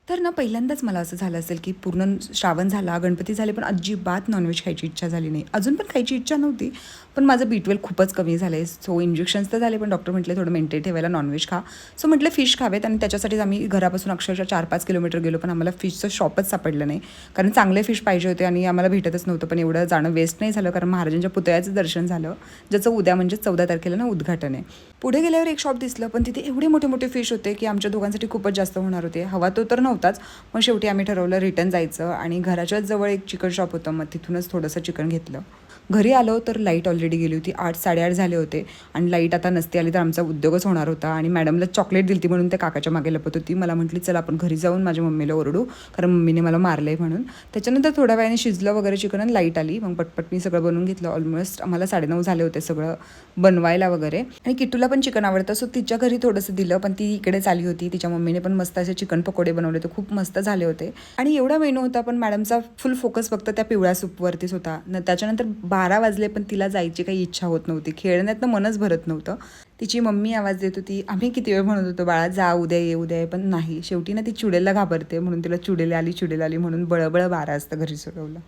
तर ना पहिल्यांदाच मला असं झालं असेल, की पूर्ण श्रावण झाला, गणपती झाले, पण अजिबात नॉनव्हेज खायची इच्छा झाली नाही. अजून पण खायची इच्छा नव्हती, पण माझं B12 खूपच कमी झालं आहे. सो इंजेक्शन्स तर झाले, पण डॉक्टर म्हटले थोडं मेंटेन ठेवायला नॉनव्हेज खा. सो म्हटलं फिश खावेत आणि त्याच्यासाठीच आम्ही घरापासून अक्षरशः 4-5 किलोमीटर गेलो, पण आम्हाला फिशचं शॉपच सापडलं नाही. कारण चांगले फिश पाहिजे होते आणि आम्हाला भेटतच नव्हतं. पण एवढं जाणं वेस्ट नाही झालं, कारण महाराजांच्या पुतळ्याचं दर्शन झालं, ज्याचं उद्या म्हणजे 14 तारखेला ना उद्घाटन आहे. पुढे गेल्यावर एक शॉप दिसलं, पण तिथे एवढे मोठे मोठे फिश होते, की आमच्या दोघांसाठी खूपच जास्त होणार होते. हवा तो तर नव्हताच, पण शेवटी आम्ही ठरवलं रिटर्न जायचं आणि घराच्याच जवळ एक चिकन शॉप होतं, मग तिथूनच थोडंसं चिकन घेतलं. घरी आलो तर लाईट ऑलरेडी गेली होती. 8-8:30 झाले होते आणि लाईट आता नसती आली तर आमचा उद्योगच होणार होता. आणि मॅडमला चॉकलेट दिली म्हणून त्या काकाच्या मागे लपत होती. मला म्हटली चला आपण घरी जाऊन माझ्या मम्मीला ओरडू, कारण मम्मीने मला मारलं आहे म्हणून. त्याच्यानंतर थोड्या वेळाने शिजलं वगैरे चिकन आणि लाईट आली. मग पटपट मी सगळं बनवून घेतलं. ऑलमोस्ट आम्हाला 9:30 झाले होते सगळं बनवायला वगैरे. आणि किट्टूला पण चिकन आवडतं, सो तिच्या घरी थोडंसं दिलं, पण ती इकडेच आली होती. तिच्या मम्मीने पण मस्त असे चिकन पकोडे बनवले होते, खूप मस्त झाले होते. आणि एवढा मेनू होता, पण मॅडमचा फुल फोकस फक्त त्या पिवळ्या सूपवरतीच होता. त्याच्यानंतर 12 वाजले, पण तिला जायची काही इच्छा होत नव्हती. खेळण्यातनं मनच भरत नव्हतं. तिची मम्मी आवाज देत होती. आम्ही किती वेळ म्हणत होतो बाळा जा उद्या ये उद्या ये, पण नाही. शेवटी ना ती चुडेलला घाबरते म्हणून तिला चुडेल आली म्हणून बळबळ 12 वाजता घरी सोडवलं.